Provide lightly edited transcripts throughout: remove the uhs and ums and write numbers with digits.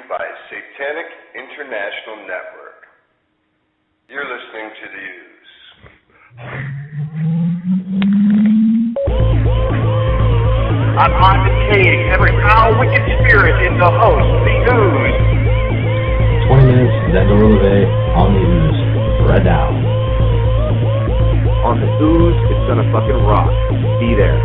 by Satanic International Network. You're listening to the Ooze. I'm invocating every foul, wicked spirit in the host, the Ooze. 20 minutes, Zandarilove on the Ooze. Right now. On the Ooze, it's gonna fucking rock. Be there.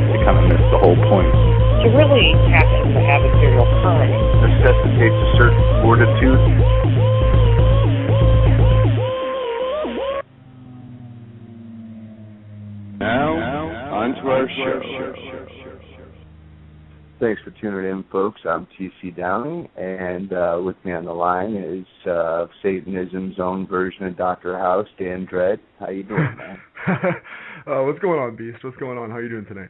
They kind of missed the whole point. To really tap into the adversarial current Necessitates a certain fortitude. Now, on to our show. Thanks for tuning in, folks. I'm TC Downey, and with me on the line is Satanism's own version of Dr. House, Dan Dredd. How you doing, man? What's going on, Beast? What's going on? How you doing tonight?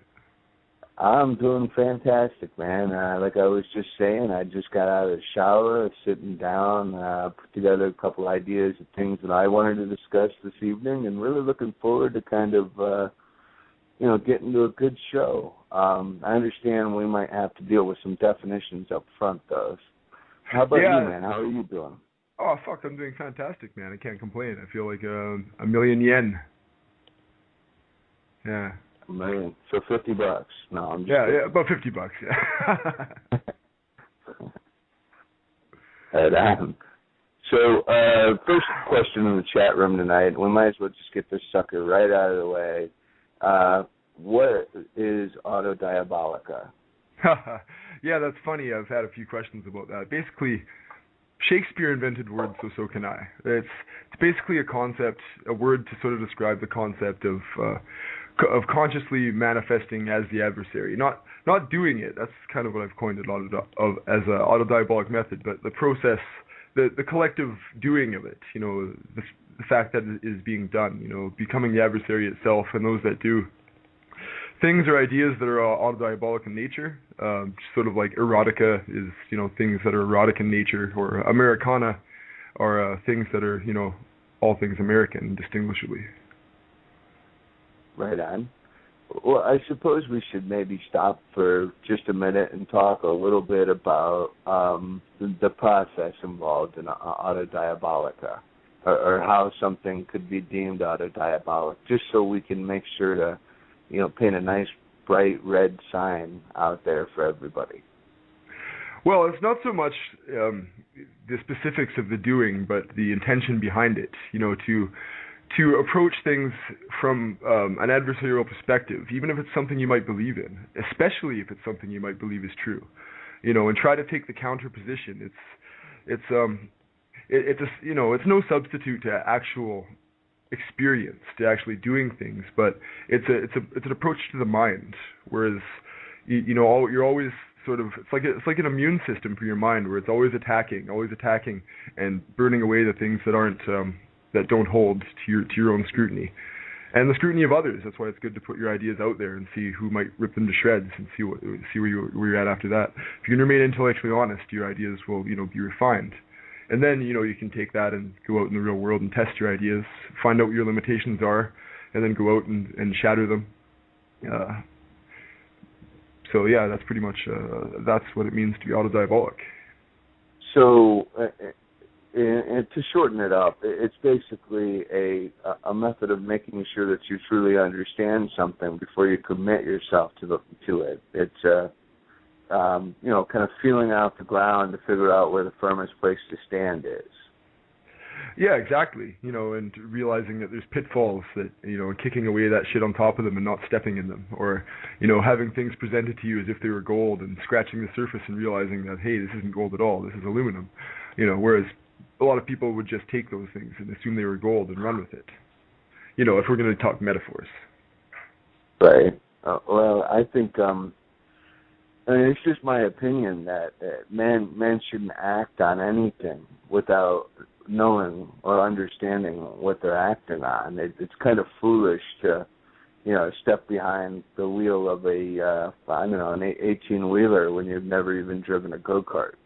I'm doing fantastic, man. Like I was just saying, I just got out of the shower, sitting down, put together a couple ideas of things that I wanted to discuss this evening, and really looking forward to kind of, getting to a good show. I understand we might have to deal with some definitions up front, though. How about you, man? How are you doing? Oh, fuck, I'm doing fantastic, man. I can't complain. I feel like a million yen. Yeah. $1 million. So $50. No, I'm just yeah, about $50, yeah. So, first question in the chat room tonight. We might as well just get this sucker right out of the way. What is Autodiabolica? Yeah, that's funny. I've had a few questions about that. Basically, Shakespeare invented words, so can I. It's basically a concept, a word to sort of describe the concept of consciously manifesting as the adversary, not doing it. That's kind of what I've coined it as an autodiabolic method, but the process, the collective doing of it. The fact that it is being done. Becoming the adversary itself, and those that do things or ideas that are autodiabolic in nature. Sort of like erotica is things that are erotic in nature, or Americana are things that are all things American indistinguishably. Right on. Well, I suppose we should maybe stop for just a minute and talk a little bit about the process involved in Autodiabolica, or how something could be deemed autodiabolic, just so we can make sure to, paint a nice bright red sign out there for everybody. Well, it's not so much the specifics of the doing, but the intention behind it. To approach things from an adversarial perspective, even if it's something you might believe in, especially if it's something you might believe is true, and try to take the counter position. It's no substitute to actual experience, to actually doing things, but it's an approach to the mind. Whereas you're always sort of, it's like an immune system for your mind, where it's always attacking, and burning away the things that aren't that don't hold to your own scrutiny, and the scrutiny of others. That's why it's good to put your ideas out there and see who might rip them to shreds, and see where you're at after that. If you can remain intellectually honest, your ideas will be refined, and then you can take that and go out in the real world and test your ideas, find out what your limitations are, and then go out and shatter them. So yeah, that's pretty much that's what it means to be autodiabolic. So. And to shorten it up, it's basically a method of making sure that you truly understand something before you commit yourself to it. It's kind of feeling out the ground to figure out where the firmest place to stand is. Yeah, exactly. And realizing that there's pitfalls that, and kicking away that shit on top of them and not stepping in them, or, having things presented to you as if they were gold and scratching the surface and realizing that, hey, this isn't gold at all, this is aluminum. Whereas a lot of people would just take those things and assume they were gold and run with it. If we're going to talk metaphors. Right. Well, I think, it's just my opinion that men shouldn't act on anything without knowing or understanding what they're acting on. It's kind of foolish to, step behind the wheel of an 18-wheeler when you've never even driven a go-kart.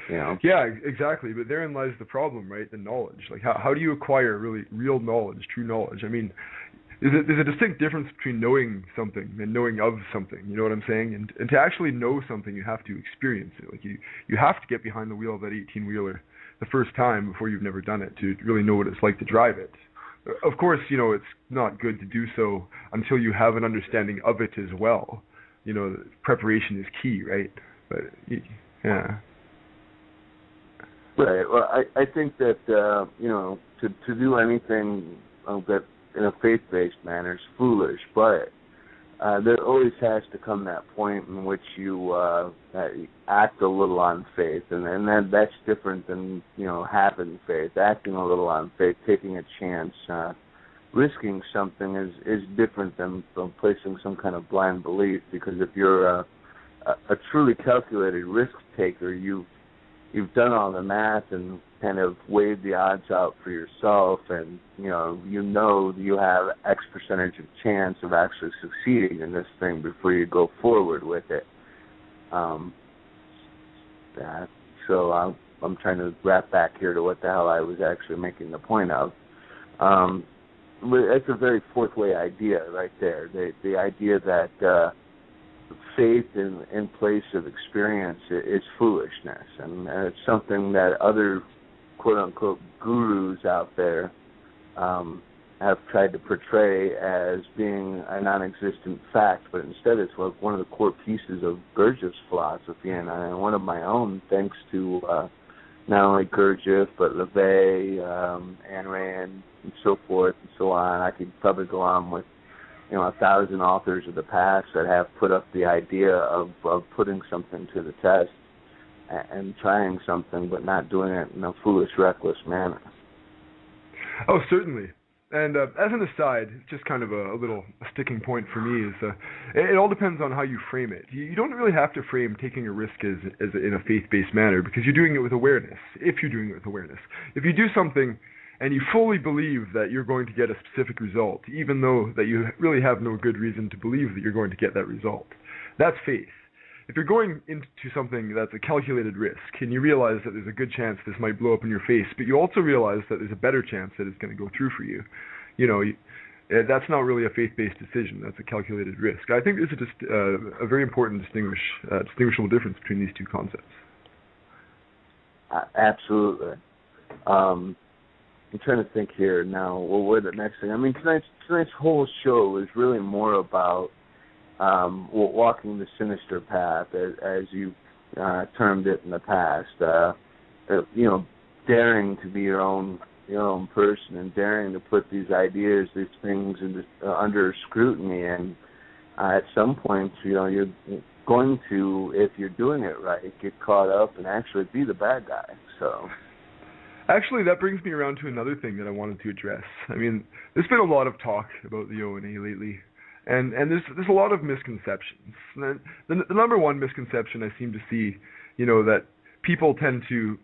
You know? Yeah, exactly. But therein lies the problem, right? The knowledge. Like, how do you acquire really real knowledge, true knowledge? I mean, there's a distinct difference between knowing something and knowing of something. You know what I'm saying? And to actually know something, you have to experience it. Like, you have to get behind the wheel of that 18-wheeler the first time before you've never done it to really know what it's like to drive it. Of course, you know, it's not good to do so until you have an understanding of it as well. You know, preparation is key, right? But, yeah. Right. Well, I think that, you know, to do anything that in a faith-based manner is foolish, but there always has to come that point in which you act a little on faith, and that's different than, you know, having faith. Acting a little on faith, taking a chance, risking something is different than placing some kind of blind belief, because if you're a truly calculated risk taker, you've done all the math and kind of weighed the odds out for yourself, and you know you have X percentage of chance of actually succeeding in this thing before you go forward with it. So I'm trying to wrap back here to what the hell I was actually making the point of. It's a very fourth way idea right there. The idea that faith in place of experience is foolishness, and it's something that other quote-unquote gurus out there have tried to portray as being a non-existent fact, but instead it's like one of the core pieces of Gurdjieff's philosophy, and one of my own, thanks to not only Gurdjieff, but LaVey, Ayn Rand, and so forth and so on. I could probably go on with 1,000 authors of the past that have put up the idea of putting something to the test and trying something, but not doing it in a foolish, reckless manner. Oh, certainly. And as an aside, just kind of a little sticking point for me is it all depends on how you frame it. You don't really have to frame taking a risk as in a faith-based manner, because you're doing it with awareness, if you're doing it with awareness. If you do something and you fully believe that you're going to get a specific result, even though that you really have no good reason to believe that you're going to get that result, that's faith. If you're going into something that's a calculated risk, and you realize that there's a good chance this might blow up in your face, but you also realize that there's a better chance that it's going to go through for you, that's not really a faith-based decision. That's a calculated risk. I think there's just a very important distinguishable difference between these two concepts. Absolutely. I'm trying to think here now. Well, what the next thing? I mean, tonight's whole show is really more about walking the sinister path, as you termed it in the past. Daring to be your own person, and daring to put these ideas, these things under scrutiny. And at some point, you're going to, if you're doing it right, get caught up and actually be the bad guy. So. Actually, that brings me around to another thing that I wanted to address. I mean, there's been a lot of talk about the ONA lately, and there's a lot of misconceptions. The number one misconception I seem to see, that people tend to,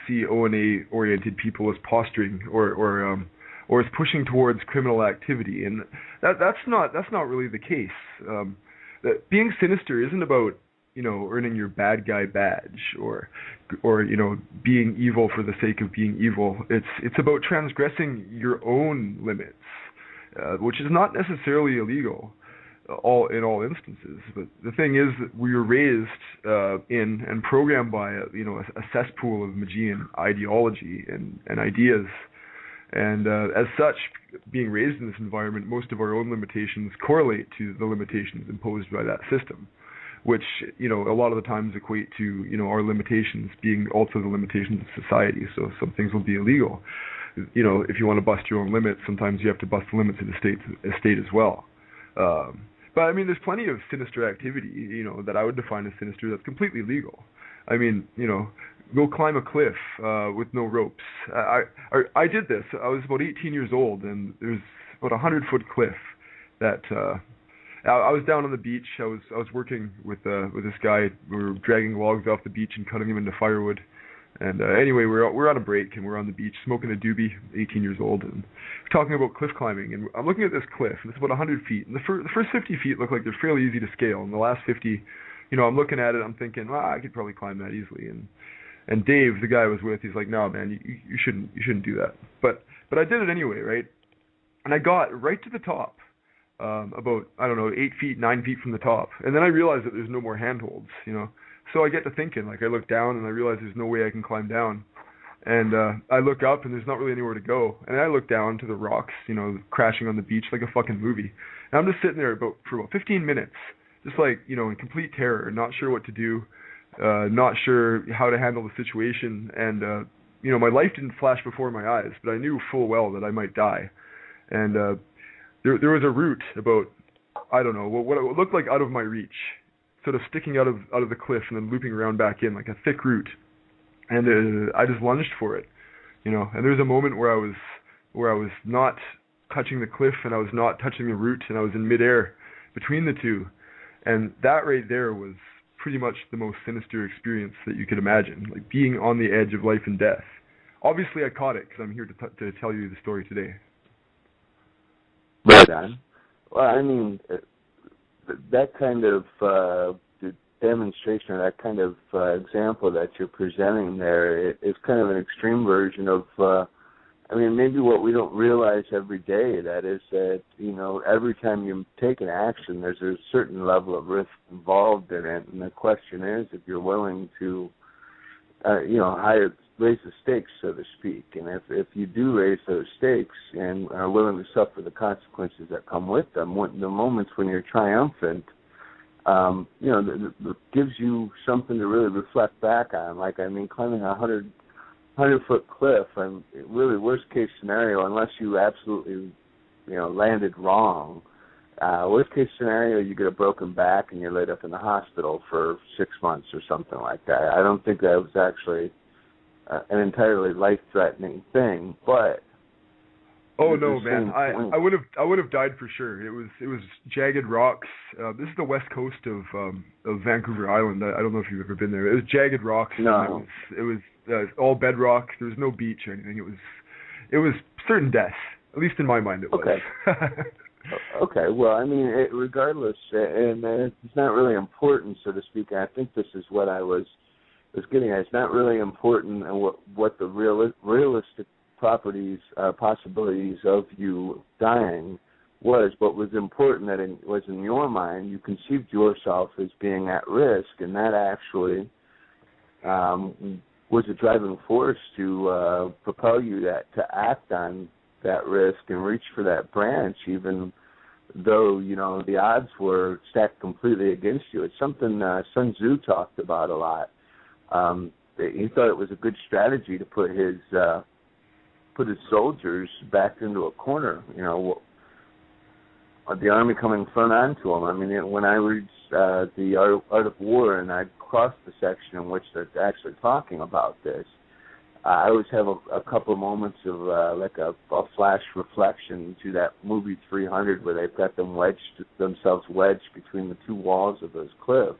see ONA-oriented people as posturing or as pushing towards criminal activity, and that's not really the case. That being sinister isn't about earning your bad guy badge or being evil for the sake of being evil. It's about transgressing your own limits, which is not necessarily illegal in all instances. But the thing is that we were raised in and programmed by a cesspool of Magian ideology and ideas. And as such, being raised in this environment, most of our own limitations correlate to the limitations imposed by that system, which, a lot of the times equate to, our limitations being also the limitations of society. So some things will be illegal. If you want to bust your own limits, sometimes you have to bust the limits of the state as well. But, I mean, there's plenty of sinister activity, that I would define as sinister that's completely legal. I mean, go climb a cliff with no ropes. I did this. I was about 18 years old, and there's about a 100-foot cliff that I was down on the beach. I was working with this guy. We were dragging logs off the beach and cutting them into firewood. And anyway, we're on a break, and we're on the beach smoking a doobie, 18 years old, and we're talking about cliff climbing. And I'm looking at this cliff, and it's about 100 feet. And the first 50 feet look like they're fairly easy to scale. And the last 50, I'm looking at it, I'm thinking, I could probably climb that easily. And And Dave, the guy I was with, he's like, no, man, you shouldn't do that. But I did it anyway, right? And I got right to the top, about, I don't know, 8 feet, 9 feet from the top. And then I realized that there's no more handholds, you know. So I get to thinking, like, I look down and I realize there's no way I can climb down. And I look up and there's not really anywhere to go. And I look down to the rocks, you know, crashing on the beach like a fucking movie. And I'm just sitting there for about 15 minutes, just like, you know, in complete terror, not sure what to do, not sure how to handle the situation. And, you know, my life didn't flash before my eyes, but I knew full well that I might die. And there was a root about, I don't know, what it looked like out of my reach, sort of sticking out of the cliff and then looping around back in, like a thick root. And I just lunged for it, you know. And there was a moment where I was not touching the cliff and I was not touching the root, and I was in midair between the two. And that right there was pretty much the most sinister experience that you could imagine, like being on the edge of life and death. Obviously, I caught it because I'm here to tell you the story today. Right on. Well, I mean, that kind of demonstration, or that kind of example that you're presenting there is kind of an extreme version of, I mean, maybe what we don't realize every day, that is that, you know, every time you take an action, there's a certain level of risk involved in it, and the question is if you're willing to, you know, raise the stakes, so to speak. And if you do raise those stakes and are willing to suffer the consequences that come with them, the moments when you're triumphant, you know, it gives you something to really reflect back on. Like, I mean, climbing a 100-foot cliff, and really worst case scenario, unless you absolutely, you know, landed wrong, worst case scenario, you get a broken back and you're laid up in the hospital for 6 months or something like that. I don't think that was actually an entirely life-threatening thing, but oh no, man! I would have died for sure. It was jagged rocks. This is the west coast of Vancouver Island. I don't know if you've ever been there. It was jagged rocks. No. It was all bedrock. There was no beach or anything. It was certain death. At least in my mind, it was. Okay. Okay. Well, I mean, regardless, and it's not really important, so to speak. I think this is what I was getting at. It's not really important what the realistic possibilities of you dying was, but was important that it was in your mind, you conceived yourself as being at risk, and that actually was a driving force to propel you to act on that risk and reach for that branch, even though, you know, the odds were stacked completely against you. It's something Sun Tzu talked about a lot. He thought it was a good strategy to put his soldiers back into a corner, you know, the army coming front onto them. I mean, when I read the Art of War, and I crossed the section in which they're actually talking about this, I always have a couple of moments of like a flash reflection to that movie 300, where they've got themselves wedged between the two walls of those cliffs,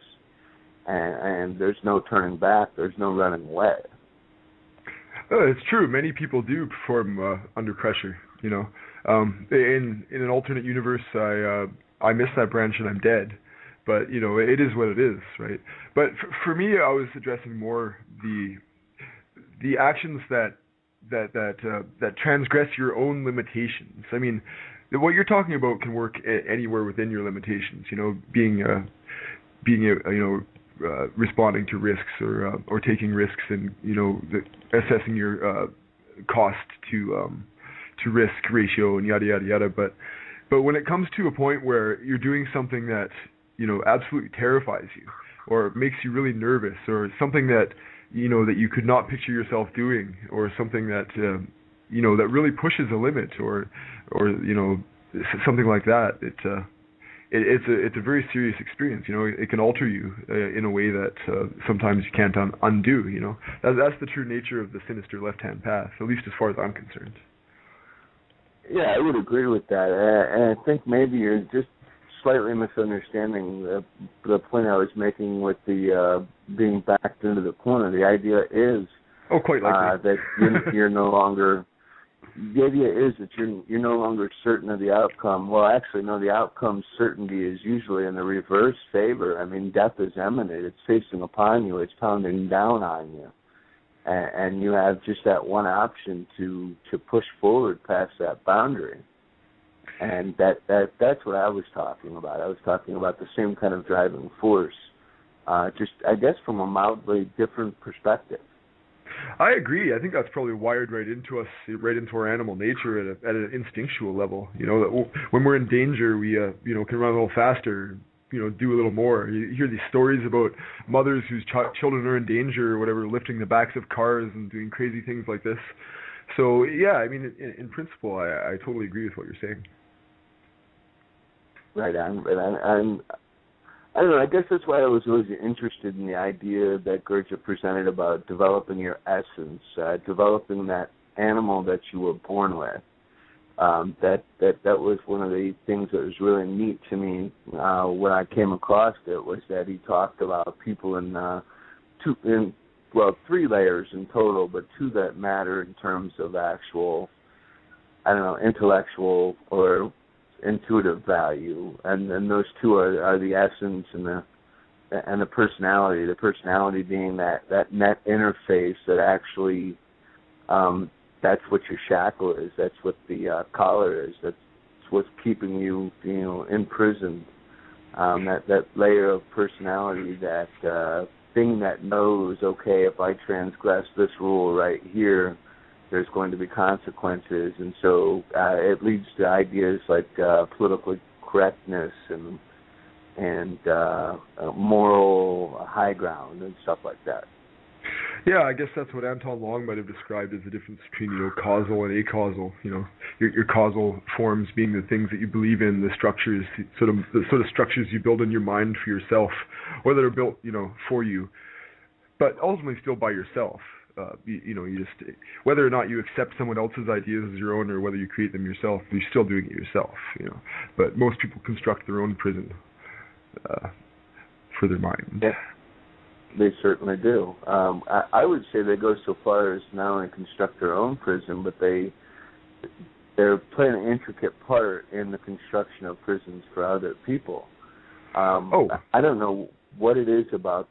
and there's no turning back, there's no running away. It's true. Many people do perform under pressure. You know, in an alternate universe, I miss that branch and I'm dead. But you know, it is what it is, right? But for me, I was addressing more the actions that transgress your own limitations. I mean, what you're talking about can work anywhere within your limitations. You know, being responding to risks or taking risks, and you know, assessing your cost to risk ratio and yada yada yada. But when it comes to a point where you're doing something that, you know, absolutely terrifies you, or makes you really nervous, or something that, you know, that you could not picture yourself doing, or something that you know, that really pushes a limit, or you know, something like that, it's a very serious experience. You know, it can alter you in a way that sometimes you can't undo. You know, that's the true nature of the sinister left-hand path, at least as far as I'm concerned. Yeah, I would agree with that, and I think maybe you're just slightly misunderstanding the point I was making with the being backed into the corner. The idea is quite likely that you're no longer. The idea is that you're no longer certain of the outcome. Well, actually, no. The outcome certainty is usually in the reverse favor. I mean, death is imminent. It's facing upon you. It's pounding down on you. and you have just that one option to push forward past that boundary. And that's what I was talking about. I was talking about the same kind of driving force, just I guess from a mildly different perspective. I agree. I think that's probably wired right into us, right into our animal nature at an instinctual level. You know, that when we're in danger, we can run a little faster, do a little more. You hear these stories about mothers whose children are in danger or whatever, lifting the backs of cars and doing crazy things like this. So yeah, I mean, in principle, I totally agree with what you're saying. Right on. I don't know, I guess that's why I was always interested in the idea that Gurdjieff presented about developing your essence, developing that animal that you were born with. That was one of the things that was really neat to me when I came across it, was that he talked about people in 3 layers in total, but 2 that matter in terms of actual, intellectual or intuitive value, and then those 2 are the essence and the personality. The personality being that net interface that actually that's what your shackle is. That's what the collar is. That's what's keeping you imprisoned. That layer of personality, that thing that knows, okay, if I transgress this rule right here, there's going to be consequences, and so it leads to ideas like political correctness and moral high ground and stuff like that. Yeah, I guess that's what Anton Long might have described as the difference between causal and acausal. Your causal forms being the things that you believe in, the structures, the sort of structures you build in your mind for yourself, or that are built for you, but ultimately still by yourself. You just, whether or not you accept someone else's ideas as your own or whether you create them yourself, you're still doing it yourself, But most people construct their own prison for their mind. Yeah, they certainly do. I would say they go so far as not only construct their own prison, but they're playing an intricate part in the construction of prisons for other people. I don't know what it is about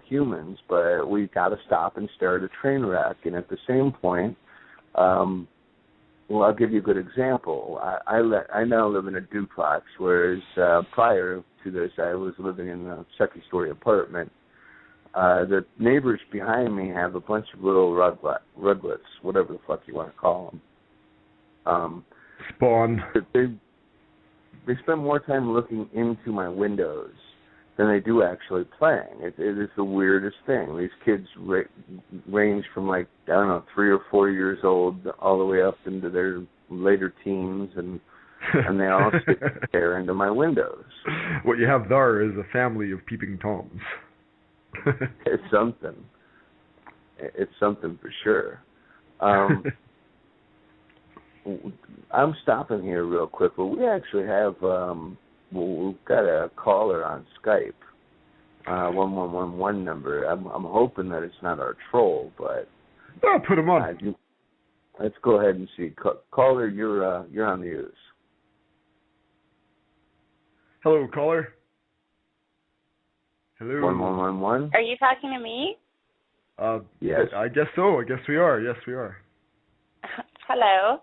humans, but we got to stop and stare at a train wreck. And at the same point, I'll give you a good example. I now live in a duplex, whereas prior to this, I was living in a second-story apartment. The neighbors behind me have a bunch of little ruglets, whatever the fuck you want to call them. Spawn. They spend more time looking into my windows than they do actually playing. It is the weirdest thing. These kids range from 3 or 4 years old all the way up into their later teens, and they all stare into my windows. What you have there is a family of peeping toms. It's something. It's something for sure. I'm stopping here real quick, but we actually have we've got a caller on Skype, 1111 number. I'm hoping that it's not our troll, but I'll put him on. Let's go ahead and see. Caller, you're on the Ooze. Hello, caller. Hello. 1111. Are you talking to me? Yes. I guess so. I guess we are. Yes, we are. Hello.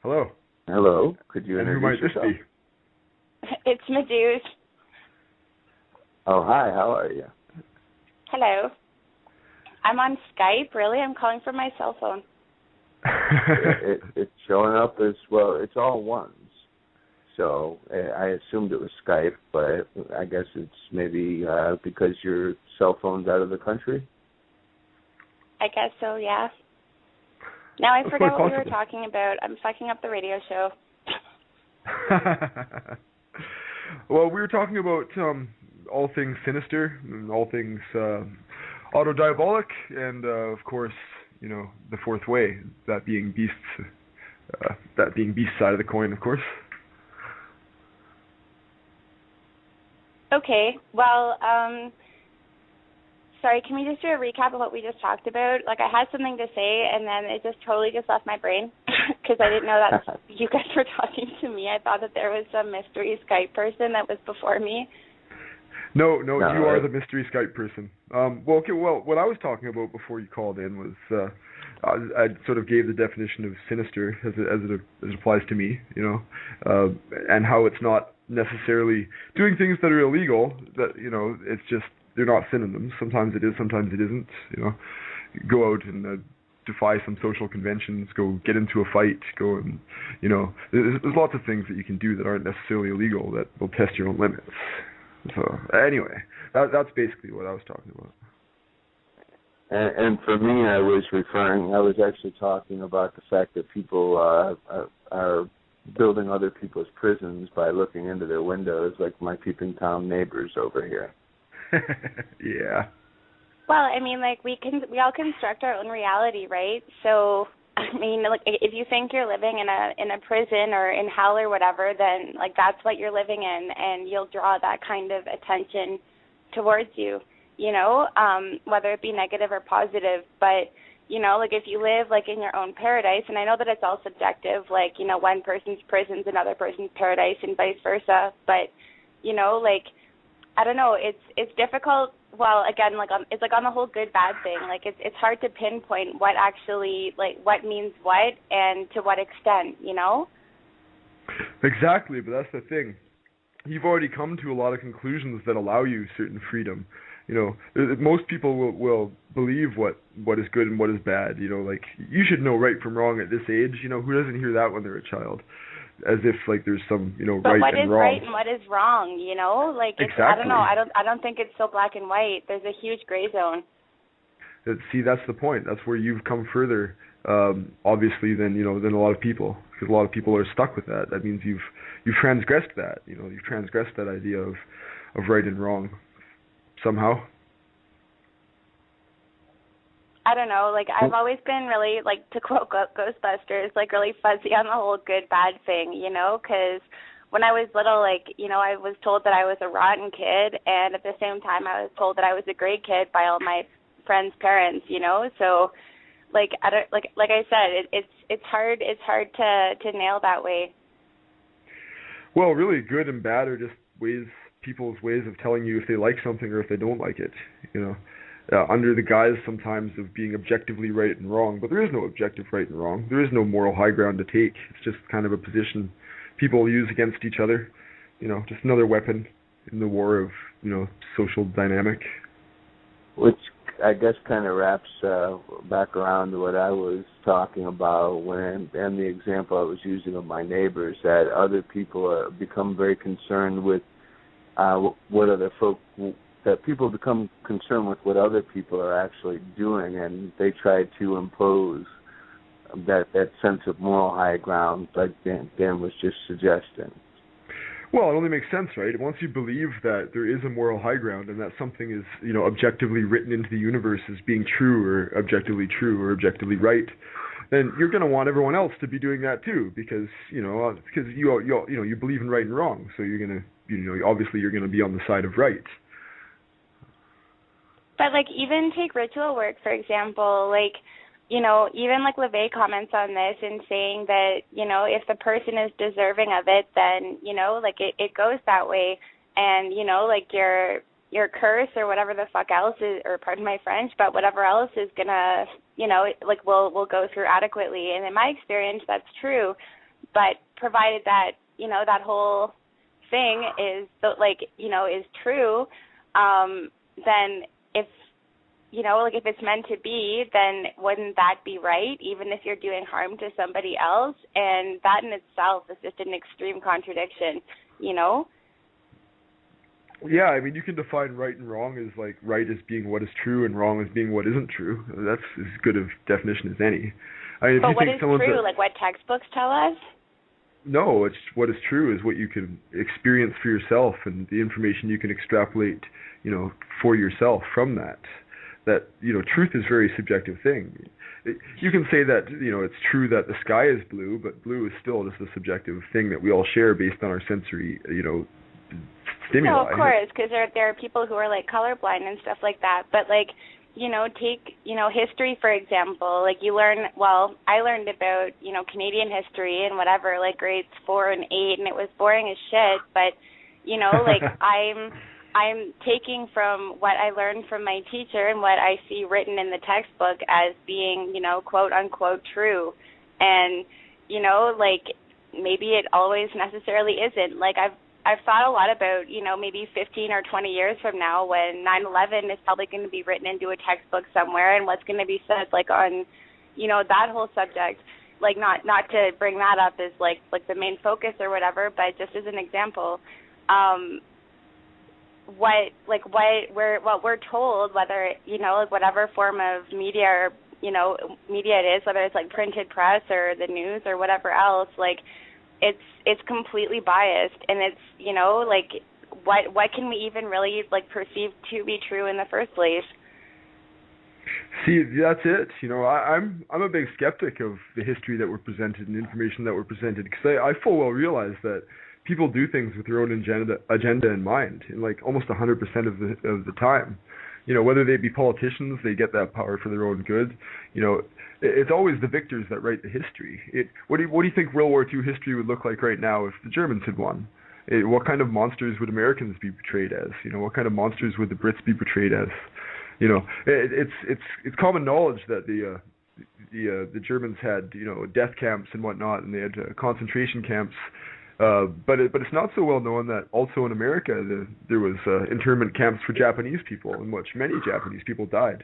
Hello. Hello. Could you introduce who might yourself? This be? It's Meduse. Oh, hi. How are you? Hello. I'm on Skype. Really? I'm calling from my cell phone. It's showing up as, well, it's all ones. So I assumed it was Skype, but I guess it's maybe because your cell phone's out of the country? I guess so, yeah. Now I forgot what we were possible. talking about. I'm fucking up the radio show. Well, we were talking about all things sinister, and all things Autodiabolic, and of course, the fourth way, that being beast side of the coin, of course. Okay, well, sorry, can we just do a recap of what we just talked about? I had something to say, and then it just totally left my brain, because I didn't know that you guys were talking to me. I thought that there was some mystery Skype person that was before me. No, you are the mystery Skype person. Well, what I was talking about before you called in was I sort of gave the definition of sinister as it applies to me, and how it's not necessarily doing things that are illegal. That it's just they're not synonyms. Sometimes it is, sometimes it isn't. Go out and defy some social conventions, go get into a fight, go and there's lots of things that you can do that aren't necessarily illegal that will test your own limits. So anyway, that's basically what I was talking about. And for me, I was actually talking about the fact that people are building other people's prisons by looking into their windows, like my peeping Tom neighbors over here. Yeah. Well, I mean, like we all construct our own reality, right? So, I mean, like if you think you're living in a prison or in hell or whatever, then like that's what you're living in, and you'll draw that kind of attention towards you, whether it be negative or positive. But like if you live like in your own paradise, and I know that it's all subjective, like one person's prison's another person's paradise and vice versa. But like I don't know, it's difficult. Well, again, it's like on the whole good bad thing. Like it's hard to pinpoint what actually what means what and to what extent, Exactly, but that's the thing. You've already come to a lot of conclusions that allow you certain freedom. Most people will believe what is good and what is bad. Like you should know right from wrong at this age. Who doesn't hear that when they're a child? As if like there's some but right and wrong. But what is right and what is wrong? Like it's, exactly. I don't know. I don't think it's so black and white. There's a huge gray zone. See, that's the point. That's where you've come further, obviously, than a lot of people, because a lot of people are stuck with that. That means you've transgressed that. You've transgressed that idea of right and wrong somehow. I don't know, like I've always been really, like to quote Ghostbusters, like really fuzzy on the whole good bad thing, because when I was little, like, I was told that I was a rotten kid, and at the same time I was told that I was a great kid by all my friends' parents, so like I don't like I said, it's hard to nail that way. Well, really, good and bad are just people's ways of telling you if they like something or if they don't like it, under the guise sometimes of being objectively right and wrong, but there is no objective right and wrong. There is no moral high ground to take. It's just kind of a position people use against each other, just another weapon in the war of, social dynamic. Which I guess kind of wraps back around to what I was talking about and the example I was using of my neighbors, that other people become very concerned with what other folk, that people become concerned with what other people are actually doing, and they try to impose that sense of moral high ground, like Dan was just suggesting. Well, it only makes sense, right? Once you believe that there is a moral high ground and that something is, objectively written into the universe as being true or objectively right, then you're going to want everyone else to be doing that too, because you believe in right and wrong, so you're going to, obviously you're going to be on the side of right. But, like, even take ritual work, for example, like, even, like, LeVay comments on this and saying that, if the person is deserving of it, then, like, it goes that way. And, like, your curse or whatever the fuck else is, or pardon my French, but whatever else is going to, like, will go through adequately. And in my experience, that's true. But provided that, that whole thing is, is true, then if it's meant to be, then wouldn't that be right, even if you're doing harm to somebody else? And that in itself is just an extreme contradiction, Yeah, I mean, you can define right and wrong as, like, right as being what is true and wrong as being what isn't true. That's as good of definition as any. I mean, but what is true, like what textbooks tell us? No, it's what is true is what you can experience for yourself and the information you can extrapolate, for yourself from that. That, truth is a very subjective thing. You can say that, it's true that the sky is blue, but blue is still just a subjective thing that we all share based on our sensory, stimuli. No, of course, because there are people who are, like, colorblind and stuff like that. But, like, take, history, for example. Like, I learned about, Canadian history and whatever, like, grades 4 and 8, and it was boring as shit. But, like, I'm taking from what I learned from my teacher and what I see written in the textbook as being, quote unquote true. And, like maybe it always necessarily isn't. Like I've thought a lot about, maybe 15 or 20 years from now when 9/11 is probably going to be written into a textbook somewhere, and what's going to be said like on, that whole subject. Like not to bring that up as like the main focus or whatever, but just as an example, what we're told, whether like whatever form of media or media it is, whether it's like printed press or the news or whatever else, like it's completely biased, and it's like what can we even really like perceive to be true in the first place? See, that's it. I'm a big skeptic of the history that we're presented and information that we're presented, because I full well realize that people do things with their own agenda in mind, in like almost 100% of the time. Whether they be politicians, they get that power for their own good. It's always the victors that write the history. What do you think World War II history would look like right now if the Germans had won? What kind of monsters would Americans be portrayed as? What kind of monsters would the Brits be portrayed as? It's common knowledge that the Germans had death camps and whatnot, and they had concentration camps. But it's not so well known that also in America there was internment camps for Japanese people, in which many Japanese people died.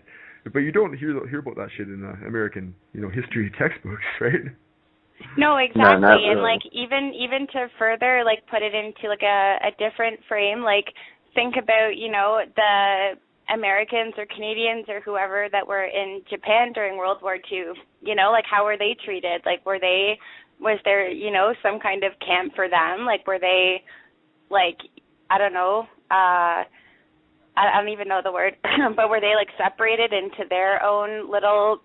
But you don't hear about that shit in American history textbooks, right? No, exactly. No, really. And like even to further like put it into like a different frame, like think about the Americans or Canadians or whoever that were in Japan during World War II, like how were they treated? Like was there, some kind of camp for them? Like were they like, I don't know, I don't even know the word, but were they like separated into their own little,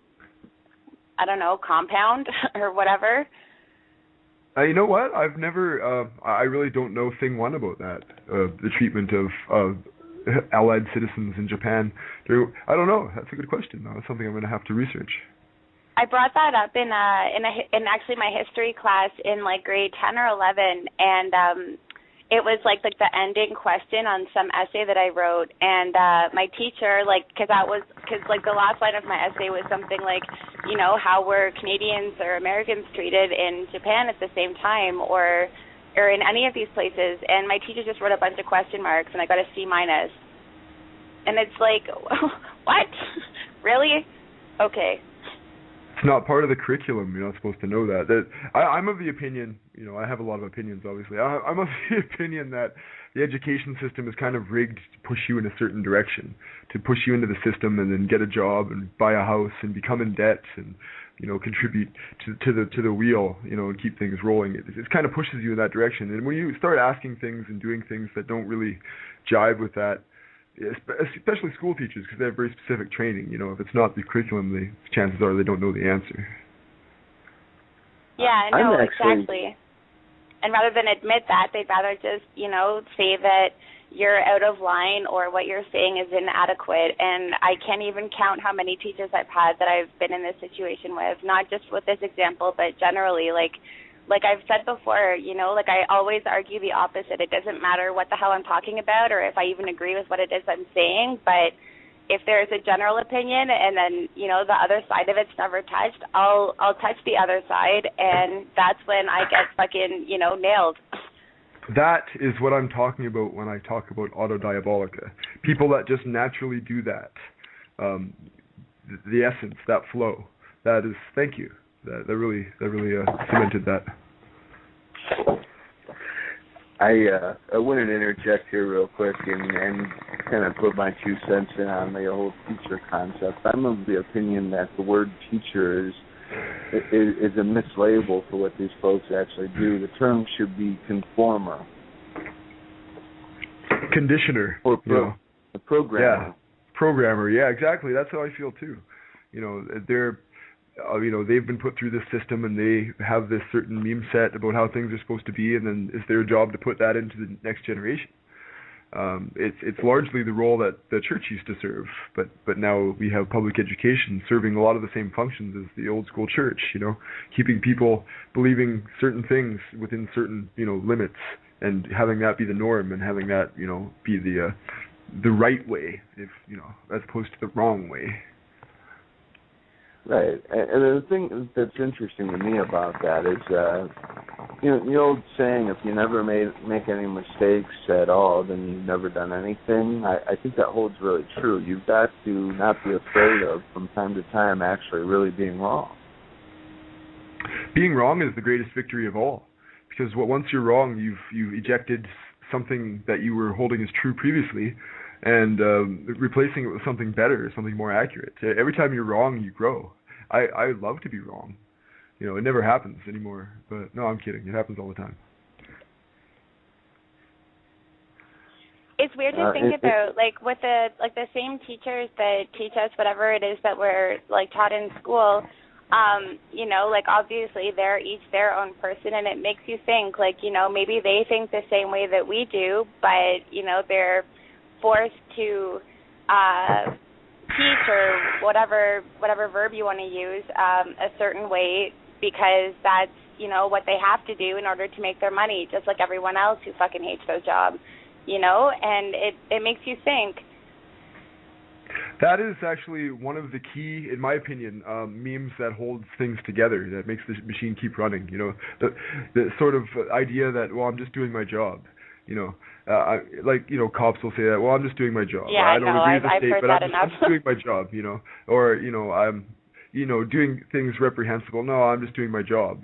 I don't know, compound or whatever? You know what? I've never, I really don't know thing one about that, the treatment of Allied citizens in Japan. I don't know. That's a good question, though. It's something I'm going to have to research. I brought that up in actually my history class in like grade 10 or 11, and it was like the ending question on some essay that I wrote, and my teacher, because the last line of my essay was something like, how were Canadians or Americans treated in Japan at the same time, or in any of these places, and my teacher just wrote a bunch of question marks, and I got a C-. And it's like, what? Really? Okay. It's not part of the curriculum. You're not supposed to know that. I'm of the opinion, I have a lot of opinions, obviously. I'm of the opinion that the education system is kind of rigged to push you in a certain direction, to push you into the system and then get a job and buy a house and become in debt and contribute to the wheel, and keep things rolling. It kind of pushes you in that direction. And when you start asking things and doing things that don't really jive with that, especially school teachers, because they have very specific training, if it's not the curriculum, chances are they don't know the answer. Yeah, no, exactly. And rather than admit that, they'd rather just, say that you're out of line or what you're saying is inadequate. And I can't even count how many teachers I've had that I've been in this situation with, not just with this example, but generally, like I've said before, I always argue the opposite. It doesn't matter what the hell I'm talking about or if I even agree with what it is I'm saying, but if there's a general opinion and then, the other side of it's never touched, I'll touch the other side, and that's when I get fucking, nailed. That is what I'm talking about when I talk about Autodiabolica. People that just naturally do that. The essence, that flow. That is, thank you. That really cemented that. I want to interject here real quick and kind of put my 2 cents in on the whole teacher concept. I'm of the opinion that the word teacher is a mislabel for what these folks actually do. The term should be conformer. Conditioner. Or a programmer. Yeah, programmer. Yeah, exactly. That's how I feel too. They're they've been put through this system and they have this certain meme set about how things are supposed to be, and then it's their job to put that into the next generation. It's largely the role that the church used to serve, but now we have public education serving a lot of the same functions as the old school church. Keeping people believing certain things within certain limits, and having that be the norm, and having that be the right way, if as opposed to the wrong way. Right, and the thing that's interesting to me about that is, the old saying, if you never make any mistakes at all, then you've never done anything. I think that holds really true. You've got to not be afraid of, from time to time, actually really being wrong. Being wrong is the greatest victory of all, because once you're wrong, you've ejected something that you were holding as true previously, and replacing it with something better, something more accurate. Every time you're wrong, you grow. I love to be wrong. It never happens anymore. But no, I'm kidding. It happens all the time. It's weird to think about, with the same teachers that teach us whatever it is that we're taught in school. Obviously they're each their own person, and it makes you think, maybe they think the same way that we do, but they're forced to teach, or whatever verb you want to use, a certain way, because that's what they have to do in order to make their money, just like everyone else who fucking hates their job, and it makes you think. That is actually one of the key, in my opinion, memes that holds things together, that makes the machine keep running. The sort of idea that, well, I'm just doing my job. Cops will say that, well, I'm just doing my job. Yeah, I don't agree with the state, but I'm just doing my job, or, I'm, doing things reprehensible. No, I'm just doing my job,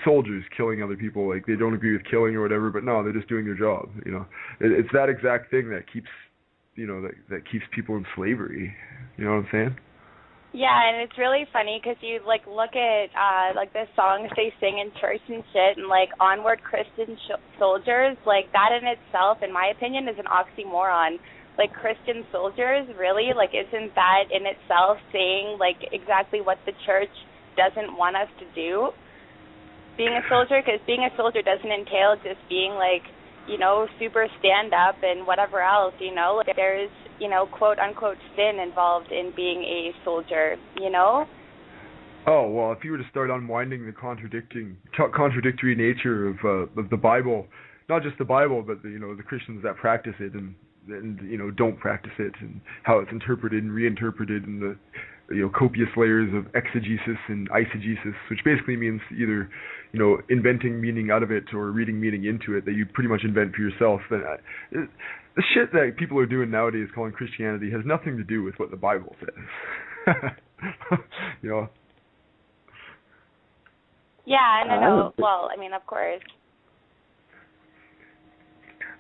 soldiers killing other people, they don't agree with killing or whatever, but no, they're just doing their job, It's that exact thing that keeps, that keeps people in slavery. You know what I'm saying? Yeah, and it's really funny because you look at the songs they sing in church and shit, and onward Christian soldiers, that in itself, in my opinion, is an oxymoron. Christian soldiers, really, isn't that in itself saying exactly what the church doesn't want us to do? Being a soldier, because being a soldier doesn't entail just being super stand up and whatever else, there's, quote unquote sin involved in being a soldier, Oh, well, if you were to start unwinding the contradictory nature of the Bible, not just the Bible, but the Christians that practice it and don't practice it, and how it's interpreted and reinterpreted, and the copious layers of exegesis and eisegesis, which basically means either inventing meaning out of it or reading meaning into it that you pretty much invent for yourself. Then the shit that people are doing nowadays, calling Christianity, has nothing to do with what the Bible says. Yeah, no. Well, of course.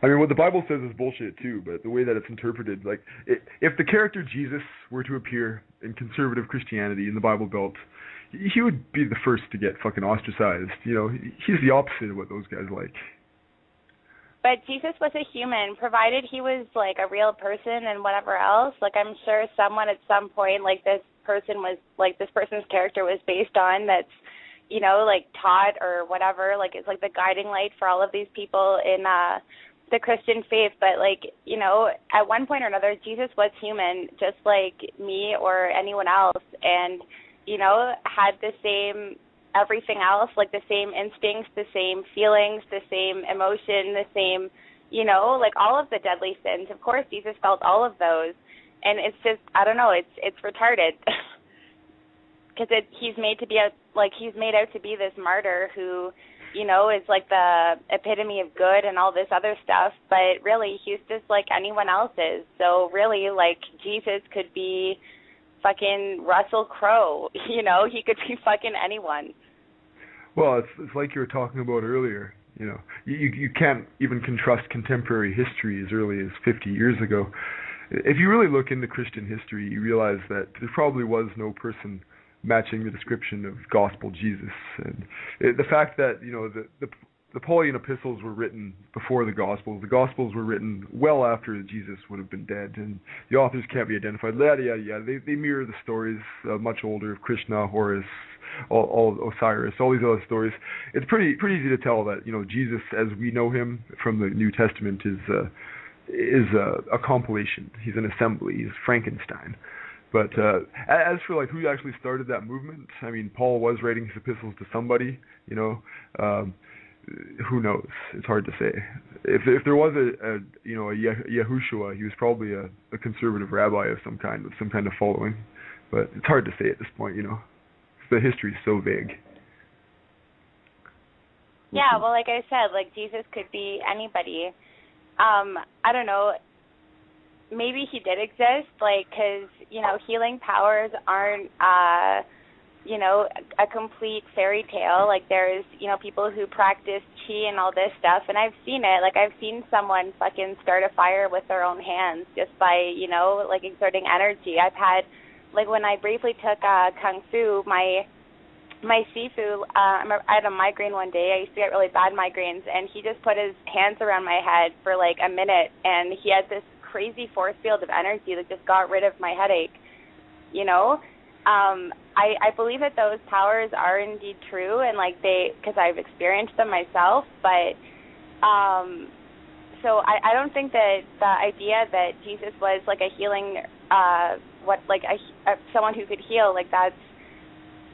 What the Bible says is bullshit too, but the way that it's interpreted, if the character Jesus were to appear in conservative Christianity in the Bible Belt, he would be the first to get fucking ostracized. He's the opposite of what those guys like. But Jesus was a human, provided he was a real person and whatever else. I'm sure someone at some point, this person's character was based on, that's taught or whatever. It's the guiding light for all of these people in the Christian faith. But at one point or another, Jesus was human, just like me or anyone else, and had the same everything else, the same instincts, the same feelings, the same emotion, the same, all of the deadly sins. Of course, Jesus felt all of those, and it's just, I don't know, it's retarded, because he's made out to be this martyr who, is the epitome of good and all this other stuff, but really he's just like anyone else is. So really, Jesus could be fucking Russell Crowe, he could be fucking anyone. Well, it's like you were talking about earlier, you can't even contrast contemporary history as early as 50 years ago. If you really look into Christian history, you realize that there probably was no person matching the description of gospel Jesus. And the fact that, the Pauline epistles were written before the Gospels were written well after Jesus would have been dead, and the authors can't be identified. They mirror the stories, much older, of Krishna, Horus, all Osiris, all these other stories. It's pretty easy to tell that Jesus, as we know him from the New Testament, is is a compilation. He's an assembly. He's Frankenstein. But as for like who actually started that movement, I mean, Paul was writing his epistles to somebody, you know. Who knows? It's hard to say. If there was a Yahushua, he was probably a conservative rabbi of some kind, with some kind of following. But it's hard to say at this point, you know. The history's so vague. Yeah, well, like I said, like Jesus could be anybody. I don't know. Maybe he did exist, like, because, you know, healing powers aren't, you know, a complete fairy tale. Like, there's, you know, people who practice chi and all this stuff, and I've seen it. Like, I've seen someone fucking start a fire with their own hands just by, you know, like, exerting energy. I've had, like, when I briefly took Kung Fu, my Sifu, I had a migraine one day. I used to get really bad migraines, and he just put his hands around my head for, like, a minute, and he had this crazy force field of energy that just got rid of my headache, you know? I believe that those powers are indeed true, and like because I've experienced them myself, but so I don't think that the idea that Jesus was like a healing, someone who could heal, like that's,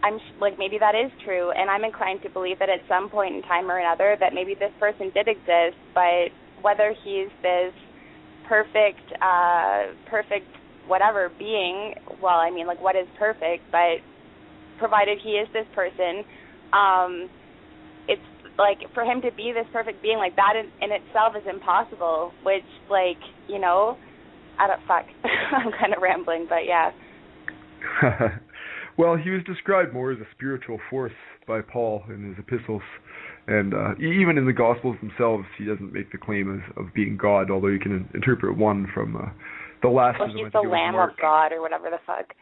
I'm like maybe that is true, and I'm inclined to believe that at some point in time or another that maybe this person did exist, but whether he's this perfect whatever being, well, I mean, like, what is perfect, but provided he is this person, it's, like, for him to be this perfect being, like, that in itself is impossible, which, like, you know, I'm kind of rambling, but yeah. Well, he was described more as a spiritual force by Paul in his epistles, and even in the Gospels themselves, he doesn't make the claim of being God, although you can interpret one from the last of them. He's the Lamb of God, or whatever the fuck.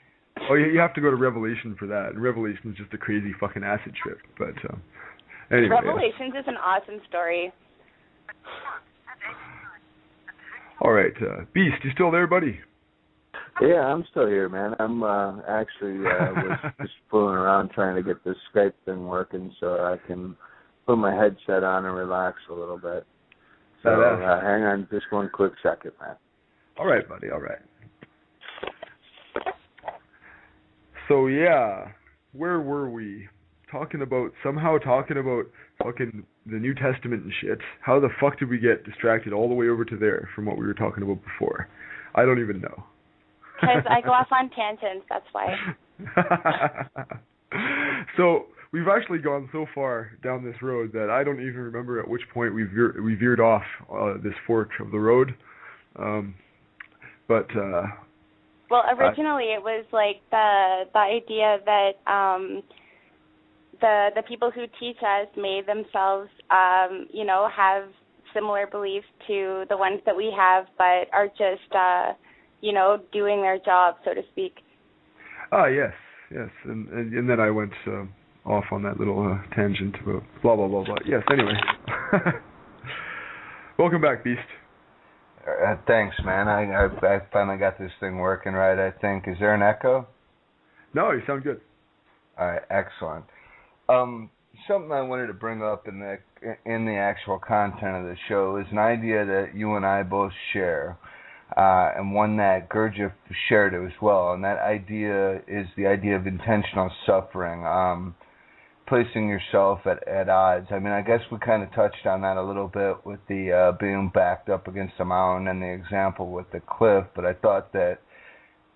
Oh, you have to go to Revelation for that, and Revelation is just a crazy fucking acid trip, but anyway. Revelations is an awesome story. All right, Beast, you still there, buddy? Yeah, I'm still here, man. I'm actually was just fooling around trying to get this Skype thing working so I can put my headset on and relax a little bit. So hang on just one quick second, man. All right, buddy, all right. So, yeah, where were we? Talking about fucking the New Testament and shit. How the fuck did we get distracted all the way over to there from what we were talking about before? I don't even know. Because I go off on tangents, that's why. So we've actually gone so far down this road that I don't even remember at which point we veered off this fork of the road. Well, originally it was like the idea that the people who teach us may themselves, you know, have similar beliefs to the ones that we have, but are just you know, doing their job, so to speak. Yes, and then I went off on that little tangent about blah, blah, blah, blah. Yes, anyway. Welcome back, Beast. Thanks, man. I finally got this thing working right, I think. Is there an echo? No, you sound good. All right, excellent. Something I wanted to bring up in the actual content of the show is an idea that you and I both share. And one that Gurdjieff shared as well, and that idea is the idea of intentional suffering, placing yourself at odds. I mean, I guess we kind of touched on that a little bit with the being backed up against a mountain and the example with the cliff, but I thought that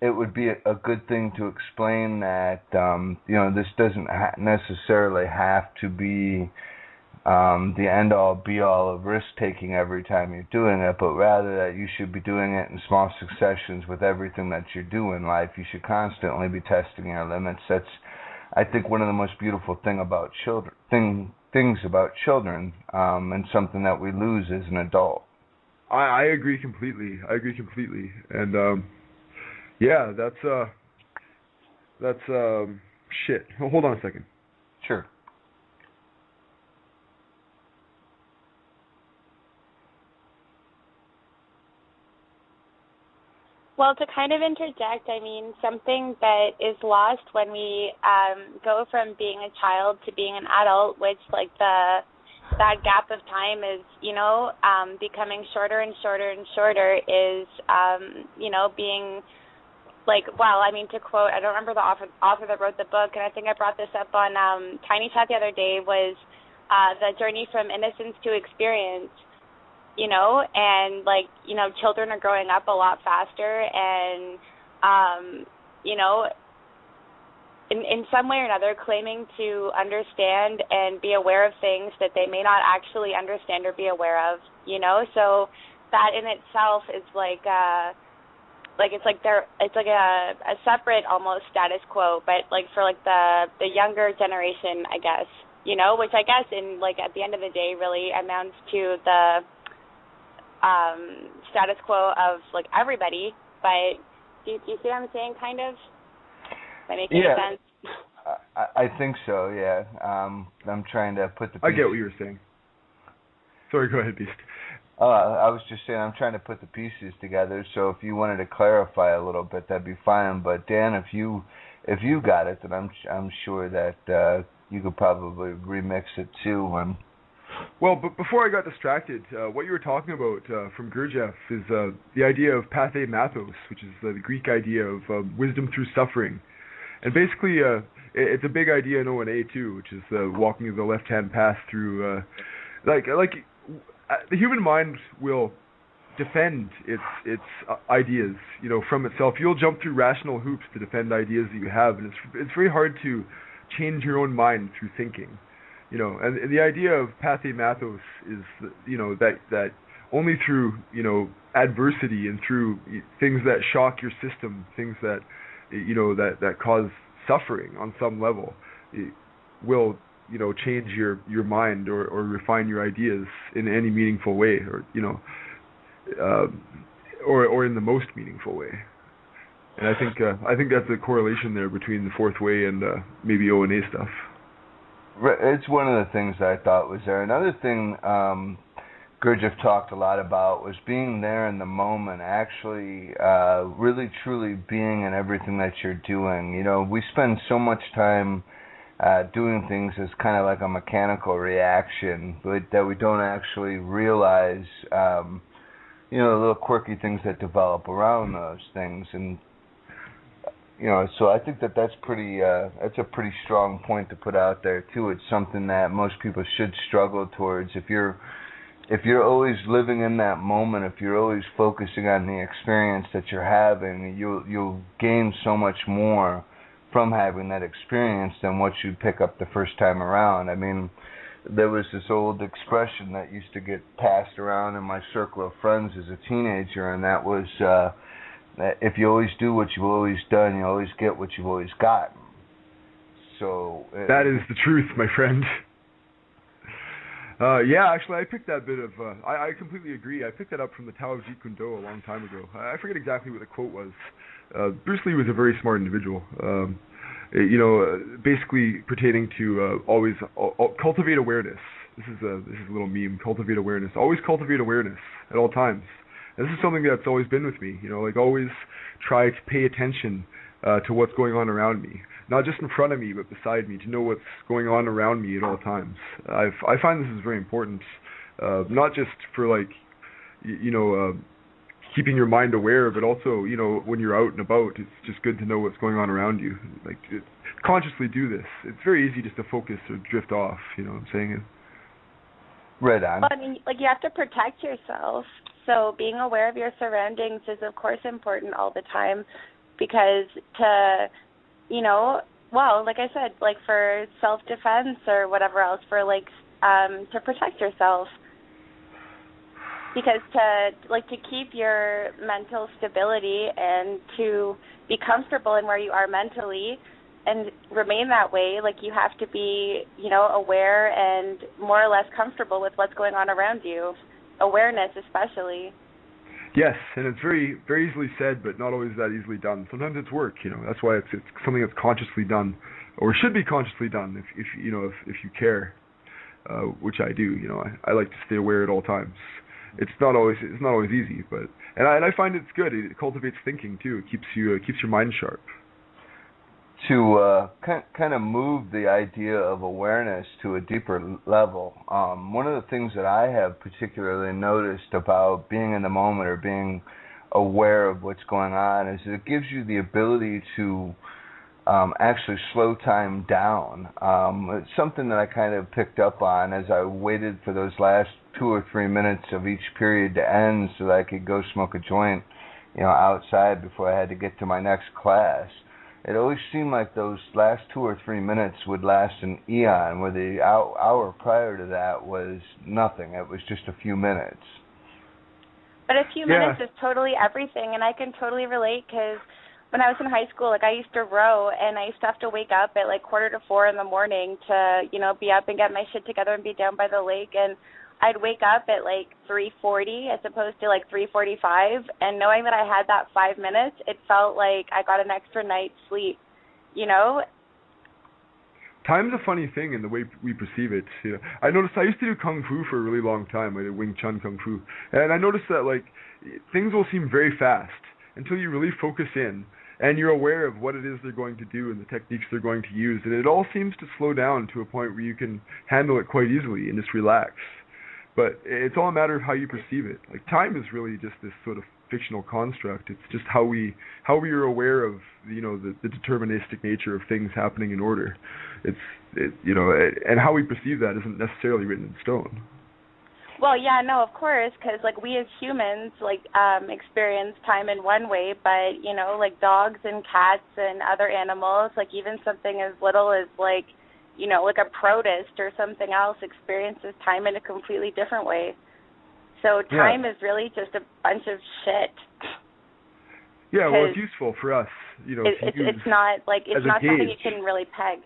it would be a good thing to explain that, you know, this doesn't necessarily have to be the end-all, be-all of risk-taking every time you're doing it, but rather that you should be doing it in small successions with everything that you do in life. You should constantly be testing your limits. That's, I think, one of the most beautiful things about children, and something that we lose as an adult. I agree completely. And, yeah, that's shit. Hold on a second. Sure. Well, to kind of interject, I mean, something that is lost when we go from being a child to being an adult, which, like, the that gap of time is, becoming shorter and shorter and shorter is, being like, to quote, I don't remember the author that wrote the book, and I think I brought this up on Tiny Chat the other day, was the journey from innocence to experience, and children are growing up a lot faster, and, in some way or another claiming to understand and be aware of things that they may not actually understand or be aware of, so that in itself is it's like a separate almost status quo, but for the younger generation, I guess, which I guess at the end of the day really amounts to the status quo of everybody. But do you see what I'm saying, kind of? Does that make any sense? I think so, yeah. I'm trying to put the pieces. I get what you were saying. Sorry, go ahead, Beast. I was just saying I'm trying to put the pieces together, so if you wanted to clarify a little bit, that'd be fine. But Dan, if you got it, then I'm sure that you could probably remix it too. Well, but before I got distracted, what you were talking about from Gurdjieff is the idea of pathe mathos, which is the Greek idea of wisdom through suffering. And basically, it's a big idea in O&A too, which is walking the left-hand path through, the human mind will defend its ideas, from itself. You'll jump through rational hoops to defend ideas that you have, and it's very hard to change your own mind through thinking, And the idea of pathe mathos is, that only through, adversity and through things that shock your system, things that that cause suffering on some level, it will change your mind or refine your ideas in any meaningful way, or in the most meaningful way. And I think that's a correlation there between the fourth way and maybe O&A stuff. It's one of the things I thought was there. Another thing Gurdjieff talked a lot about was being there in the moment, actually really truly being in everything that you're doing. We spend so much time doing things as kind of like a mechanical reaction, but that we don't actually realize, the little quirky things that develop around those things. And, so I think that's a pretty strong point to put out there too. It's something that most people should struggle towards. If you're always living in that moment, if you're always focusing on the experience that you're having, you'll gain so much more from having that experience than what you pick up the first time around. I mean, there was this old expression that used to get passed around in my circle of friends as a teenager, and that was, that if you always do what you've always done, you always get what you've always got. So that is the truth, my friend. Actually, I picked that bit of, I completely agree. I picked that up from the Tao of Jeet Kune Do a long time ago. I forget exactly what the quote was. Bruce Lee was a very smart individual. Basically pertaining to always cultivate awareness. This is a little meme. Cultivate awareness. Always cultivate awareness at all times. And this is something that's always been with me. Always try to pay attention to what's going on around me. Not just in front of me, but beside me, to know what's going on around me at all times. I find this is very important, not just for keeping your mind aware, but also, when you're out and about, it's just good to know what's going on around you. Consciously do this. It's very easy just to focus or drift off, what I'm saying? Right on. Well, I mean, you have to protect yourself. So being aware of your surroundings is, of course, important all the time, because like I said, for self-defense or whatever else, for to protect yourself. Because to keep your mental stability and to be comfortable in where you are mentally and remain that way, you have to be, aware and more or less comfortable with what's going on around you. Awareness especially. Yes, and it's very, very easily said, but not always that easily done. Sometimes it's work, That's why it's something that's consciously done, or should be consciously done if you care, which I do. I like to stay aware at all times. It's not always easy, but I find it's good. It cultivates thinking too. It keeps your mind sharp. to kind of move the idea of awareness to a deeper level. One of the things that I have particularly noticed about being in the moment or being aware of what's going on is that it gives you the ability to actually slow time down. It's something that I kind of picked up on as I waited for those last 2 or 3 minutes of each period to end so that I could go smoke a joint, outside before I had to get to my next class. It always seemed like those last 2 or 3 minutes would last an eon, where the hour prior to that was nothing. It was just a few minutes. But a few minutes is totally everything, and I can totally relate because when I was in high school, I used to row, and I used to have to wake up at 3:45 in the morning to, be up and get my shit together and be down by the lake, and I'd wake up at 3:40 as opposed to 3:45, and knowing that I had that 5 minutes, it felt like I got an extra night's sleep, Time's a funny thing in the way we perceive it. I noticed I used to do Kung Fu for a really long time. I did Wing Chun Kung Fu. And I noticed that things will seem very fast until you really focus in and you're aware of what it is they're going to do and the techniques they're going to use. And it all seems to slow down to a point where you can handle it quite easily and just relax. But it's all a matter of how you perceive it. Time is really just this sort of fictional construct. It's just how we are aware of the deterministic nature of things happening in order. And how we perceive that isn't necessarily written in stone. Well, yeah, no, of course, because we as humans experience time in one way, but dogs and cats and other animals, even something as little as a protist or something else experiences time in a completely different way. So time is really just a bunch of shit. Yeah, well, it's useful for us, it's not something you can really peg.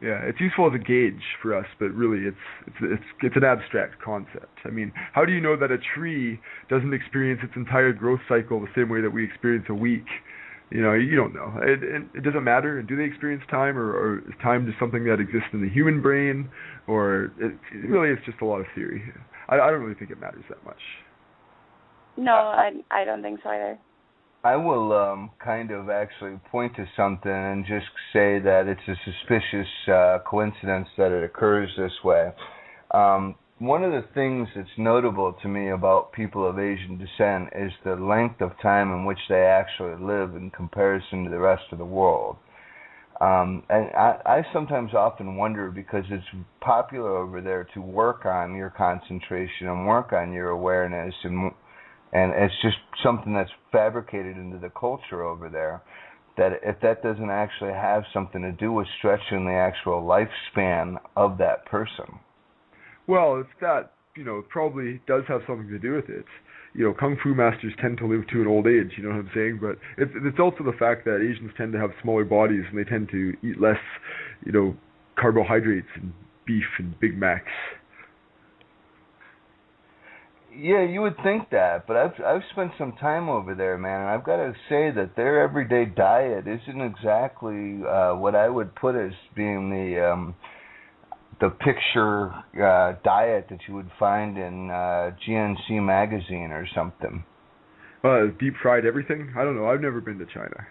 Yeah, it's useful as a gauge for us, but really it's an abstract concept. I mean, how do you know that a tree doesn't experience its entire growth cycle the same way that we experience a week? You don't know. It doesn't matter. Do they experience time, or is time just something that exists in the human brain, or it's just a lot of theory. I don't really think it matters that much. No, I don't think so either. I will kind of actually point to something and just say that it's a suspicious coincidence that it occurs this way. One of the things that's notable to me about people of Asian descent is the length of time in which they actually live in comparison to the rest of the world. And I sometimes often wonder, because it's popular over there to work on your concentration and work on your awareness, and it's just something that's fabricated into the culture over there, that if that doesn't actually have something to do with stretching the actual lifespan of that person. Well, it's that, probably does have something to do with it. Kung Fu masters tend to live to an old age, you know what I'm saying? But it's also the fact that Asians tend to have smaller bodies and they tend to eat less, carbohydrates and beef and Big Macs. Yeah, you would think that, but I've spent some time over there, man, and I've got to say that their everyday diet isn't exactly what I would put as being the picture diet that you would find in GNC magazine or something. Deep fried everything? I don't know. I've never been to China.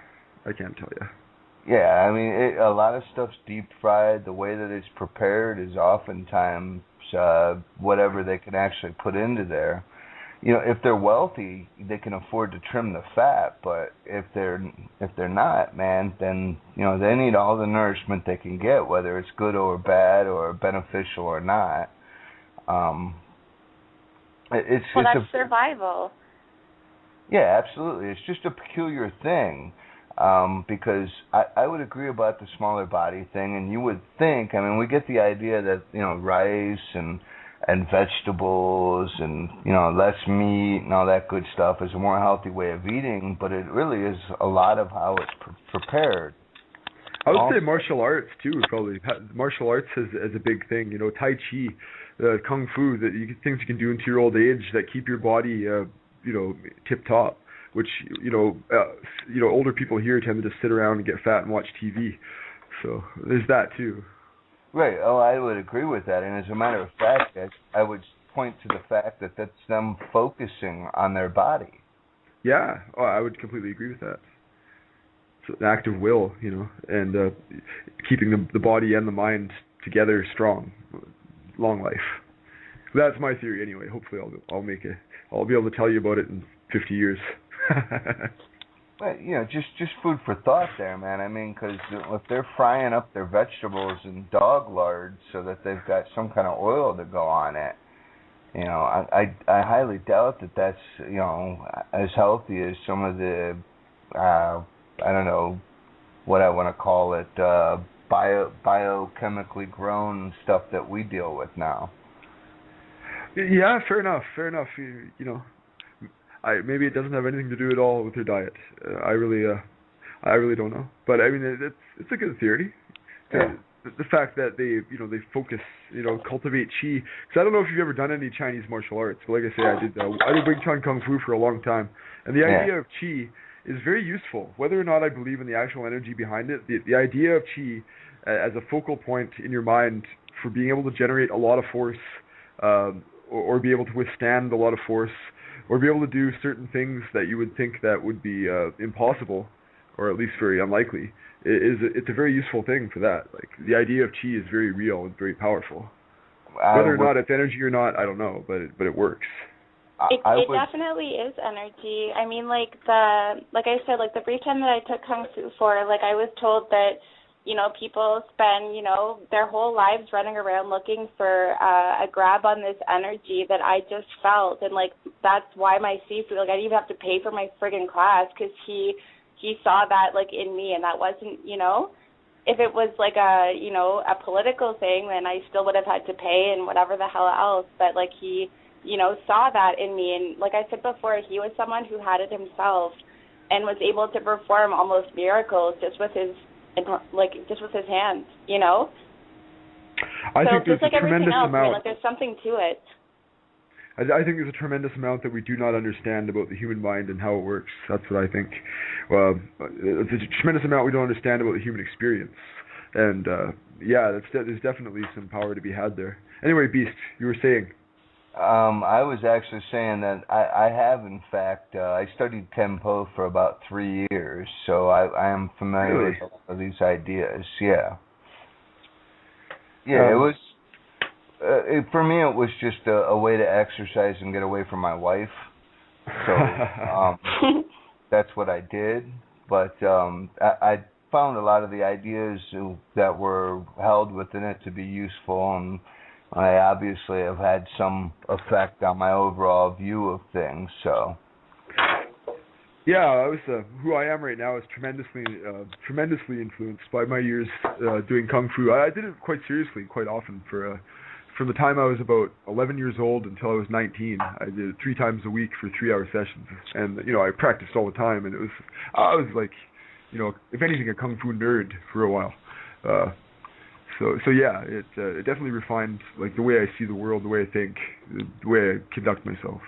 I can't tell you. Yeah, I mean, a lot of stuff's deep fried. The way that it's prepared is oftentimes whatever they can actually put into there. If they're wealthy, they can afford to trim the fat, but if they're not, man, then they need all the nourishment they can get, whether it's good or bad or beneficial or not. That's survival. Yeah, absolutely. It's just a peculiar thing, because I would agree about the smaller body thing, and you would think, we get the idea that rice and vegetables and less meat and all that good stuff is a more healthy way of eating, but it really is a lot of how it's prepared. I would say martial arts too, probably. Martial arts is a big thing. Tai Chi, Kung Fu, things you can do into your old age that keep your body tip top. Which older people here tend to just sit around and get fat and watch TV. So there's that too. Right. Oh, I would agree with that. And as a matter of fact, I would point to the fact that that's them focusing on their body. Yeah. Oh, I would completely agree with that. an act of will, you know, and keeping the body and the mind together strong, long life. That's my theory anyway. Hopefully I'll be able to tell you about it in 50 years. But, you know, just food for thought there, man. I mean, because if they're frying up their vegetables in dog lard so that they've got some kind of oil to go on it, you know, I highly doubt that that's, you know, as healthy as some of the, I don't know what I want to call it, biochemically grown stuff that we deal with now. Yeah, fair enough. You know, maybe it doesn't have anything to do at all with their diet. I really don't know. But I mean, it's a good theory. Yeah. The fact that they focus, cultivate qi. Because I don't know if you've ever done any Chinese martial arts, but like I say, I did Wing Chun Kung Fu for a long time, and the idea of qi is very useful. Whether or not I believe in the actual energy behind it, the idea of qi as a focal point in your mind for being able to generate a lot of force, or be able to withstand a lot of force, or be able to do certain things that you would think that would be impossible, or at least very unlikely. It's a very useful thing for that. Like, the idea of qi is very real and very powerful. Whether or not it's energy or not, I don't know, but it works. It definitely is energy. I mean, like I said, like the brief time that I took Kung Fu for, like I was told that, people spend, their whole lives running around looking for a grab on this energy that I just felt, and like that's why my Sifu, like I didn't even have to pay for my friggin' class because he saw that like in me, and that wasn't, if it was like a political thing, then I still would have had to pay and whatever the hell else, but like he, saw that in me, and like I said before, he was someone who had it himself and was able to perform almost miracles just with his hands, I think there's like a tremendous amount. I mean, like there's something to it. I think there's a tremendous amount that we do not understand about the human mind and how it works. That's what I think. There's a tremendous amount we don't understand about the human experience. And, there's definitely some power to be had there. Anyway, Beast, you were saying? I was actually saying that I have, in fact, I studied Kenpo for about 3 years, so I am familiar with all of these ideas, yeah. Yeah, it was... for me, it was just a way to exercise and get away from my wife. So that's what I did. But I found a lot of the ideas that were held within it to be useful, and I obviously have had some effect on my overall view of things. So. Yeah, who I am right now is tremendously influenced by my years doing Kung Fu. I did it quite seriously, quite often from the time I was about 11 years old until I was 19. I did it 3 times a week for 3-hour sessions, and I practiced all the time. And I was like, if anything, a kung fu nerd for a while. So yeah, it definitely refined like the way I see the world, the way I think, the way I conduct myself.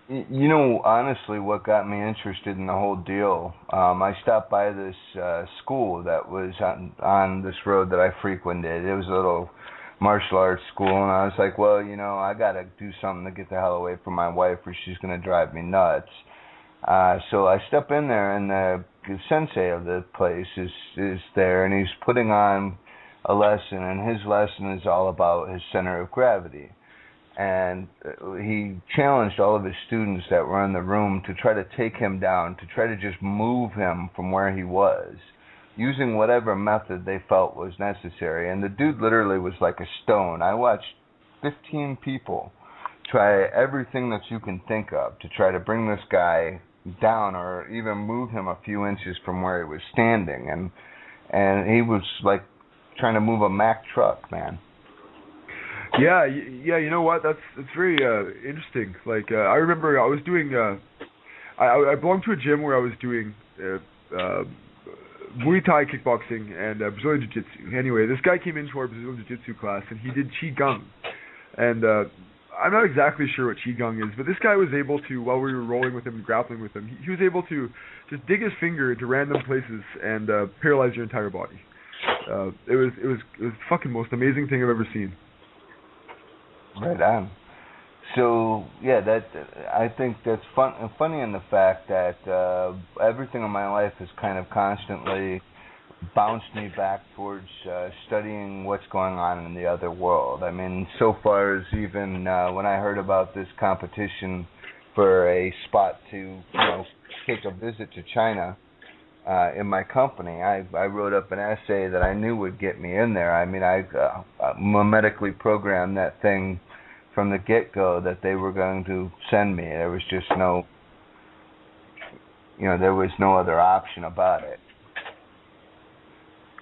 Honestly, what got me interested in the whole deal, I stopped by this school that was on this road that I frequented. It was a little martial arts school, and I was like, well, I got to do something to get the hell away from my wife or she's going to drive me nuts. So I step in there, and the sensei of the place is there, and he's putting on a lesson, and his lesson is all about his center of gravity. And he challenged all of his students that were in the room to try to take him down, to try to just move him from where he was, using whatever method they felt was necessary. And the dude literally was like a stone. I watched 15 people try everything that you can think of to try to bring this guy down or even move him a few inches from where he was standing. And he was like trying to move a Mack truck, man. Yeah, you know what? It's very interesting. Like I remember I was doing I belonged to a gym where I was doing Muay Thai kickboxing and Brazilian Jiu-Jitsu. Anyway, this guy came into our Brazilian Jiu-Jitsu class, and he did Qigong. And I'm not exactly sure what Qigong is, but this guy was able to, while we were rolling with him and grappling with him, he was able to just dig his finger into random places and paralyze your entire body. It was the fucking most amazing thing I've ever seen. Right on. So yeah, that I think that's funny in the fact that everything in my life has kind of constantly bounced me back towards studying what's going on in the other world. I mean, so far as even when I heard about this competition for a spot to take a visit to China in my company, I wrote up an essay that I knew would get me in there. I mean, I mimetically programmed that thing from the get-go that they were going to send me. There was just there was no other option about it.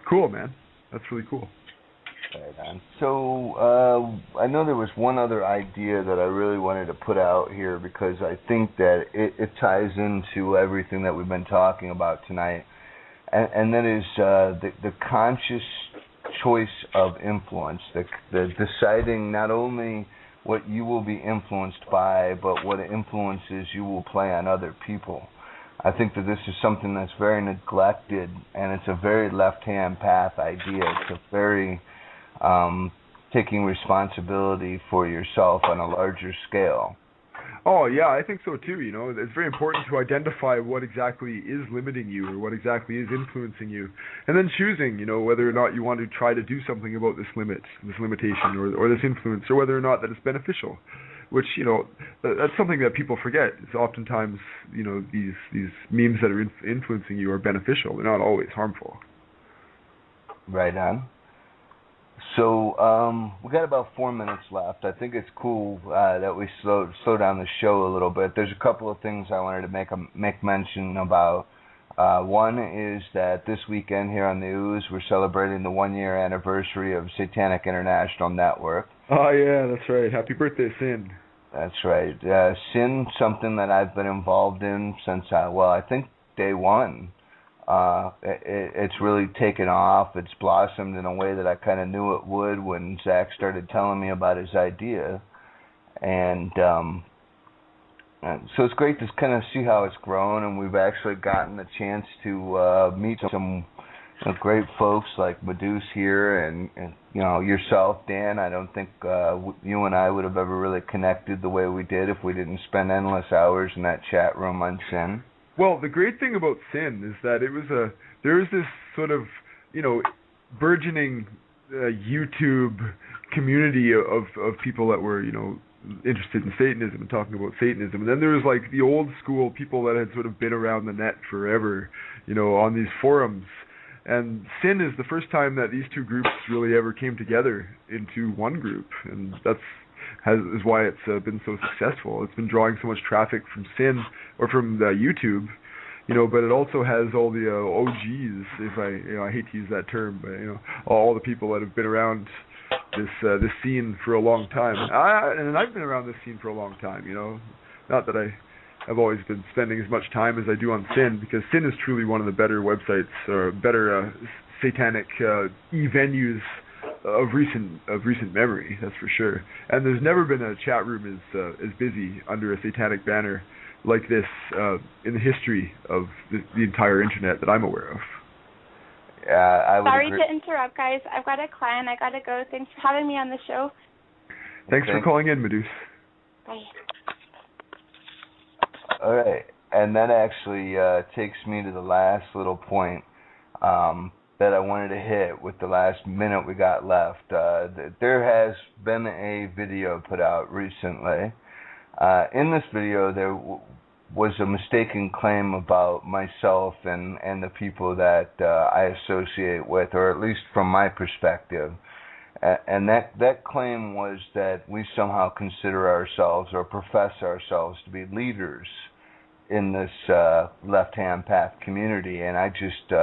Cool, man. That's really cool. Right on. So I know there was one other idea that I really wanted to put out here because I think that it ties into everything that we've been talking about tonight, and that is the conscious choice of influence, the deciding not only what you will be influenced by, but what influences you will play on other people. I think that this is something that's very neglected, and it's a very left-hand path idea. It's a very taking responsibility for yourself on a larger scale. Oh, yeah, I think so too. It's very important to identify what exactly is limiting you or what exactly is influencing you, and then choosing, whether or not you want to try to do something about this limitation, or this influence, or whether or not that it's beneficial. Which, that's something that people forget. It's oftentimes, these memes that are influencing you are beneficial. They're not always harmful. Right on. So we got about 4 minutes left. I think it's cool that we slow down the show a little bit. There's a couple of things I wanted to make mention about. One is that this weekend here on the Ooze, we're celebrating the 1-year anniversary of Satanic International Network. Oh, yeah, that's right. Happy birthday, Sin. That's right. Sin, something that I've been involved in since, I think day one. It's really taken off. It's blossomed in a way that I kind of knew it would when Zach started telling me about his idea. And so it's great to kind of see how it's grown, and we've actually gotten the chance to meet some great folks like Medusa here and yourself, Dan. I don't think you and I would have ever really connected the way we did if we didn't spend endless hours in that chat room on Sin. Well, the great thing about Sin is that there was this sort of burgeoning YouTube community of people that were interested in Satanism and talking about Satanism, and then there was like the old school people that had sort of been around the net forever, on these forums. And Sin is the first time that these two groups really ever came together into one group, and is why it's been so successful. It's been drawing so much traffic from Sin or from YouTube, but it also has all the OGs. If I hate to use that term, but all the people that have been around this scene for a long time. And I've been around this scene for a long time. Not that I've always been spending as much time as I do on Sin, because Sin is truly one of the better websites or better satanic venues of recent memory. That's for sure. And there's never been a chat room as busy under a satanic banner like this in the history of the entire internet that I'm aware of. I would Sorry agree. to interrupt, guys. I've got a client. I gotta go. Thanks for having me on the show. Thanks for calling in, Medusa. Bye. All right, and that actually takes me to the last little point that I wanted to hit with the last minute we got left. There has been a video put out recently. In this video, there was a mistaken claim about myself and the people that I associate with, or at least from my perspective. And that claim was that we somehow consider ourselves or profess ourselves to be leaders in this left-hand path community, and I just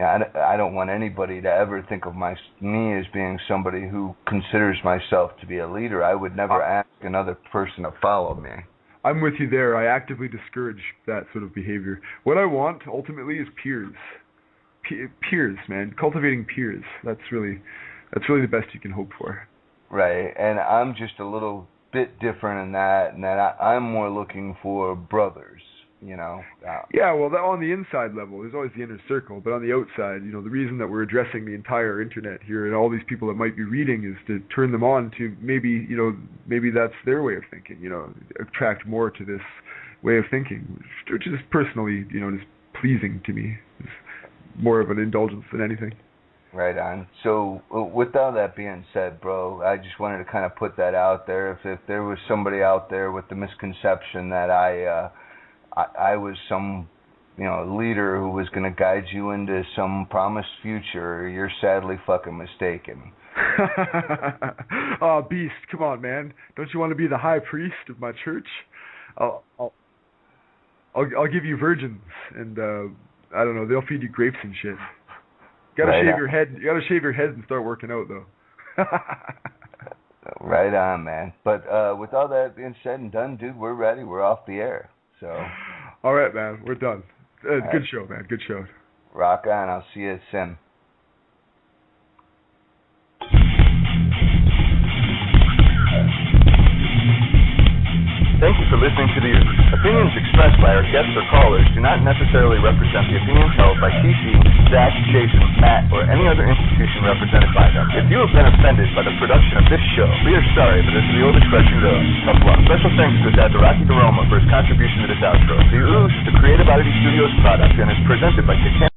I don't want anybody to ever think of me as being somebody who considers myself to be a leader. I would never ask another person to follow me. I'm with you there. I actively discourage that sort of behavior. What I want ultimately is peers. Peers, man. Cultivating peers. That's really the best you can hope for. Right, and I'm just a little bit different in that, and that I'm more looking for brothers. Yeah, well, on the inside level, there's always the inner circle, but on the outside, the reason that we're addressing the entire internet here and all these people that might be reading is to turn them on to maybe that's their way of thinking, attract more to this way of thinking, which is personally, just pleasing to me. It's more of an indulgence than anything. Right on. So, with all that being said, bro, I just wanted to kind of put that out there. If there was somebody out there with the misconception that I was some, leader who was going to guide you into some promised future, you're sadly fucking mistaken. Oh, Beast, come on, man. Don't you want to be the high priest of my church? I'll give you virgins, and I don't know, they'll feed you grapes and shit. You gotta shave your head. You gotta shave your head and start working out, though. Right on, man. But with all that being said and done, dude, we're ready. We're off the air. So. All right, man. We're done. Good show, man. Good show. Rock on. I'll see you soon. Thank you for listening to the Ooze. Opinions expressed by our guests or callers do not necessarily represent the opinions held by TC, Zach, Jason, Matt, or any other institution represented by them. If you have been offended by the production of this show, we are sorry, but as the old expression goes, tough luck. Special thanks goes out to Rocky DeRoma for his contribution to this outro. The Ooze is a Creative Oddity Studios product and is presented by Titanic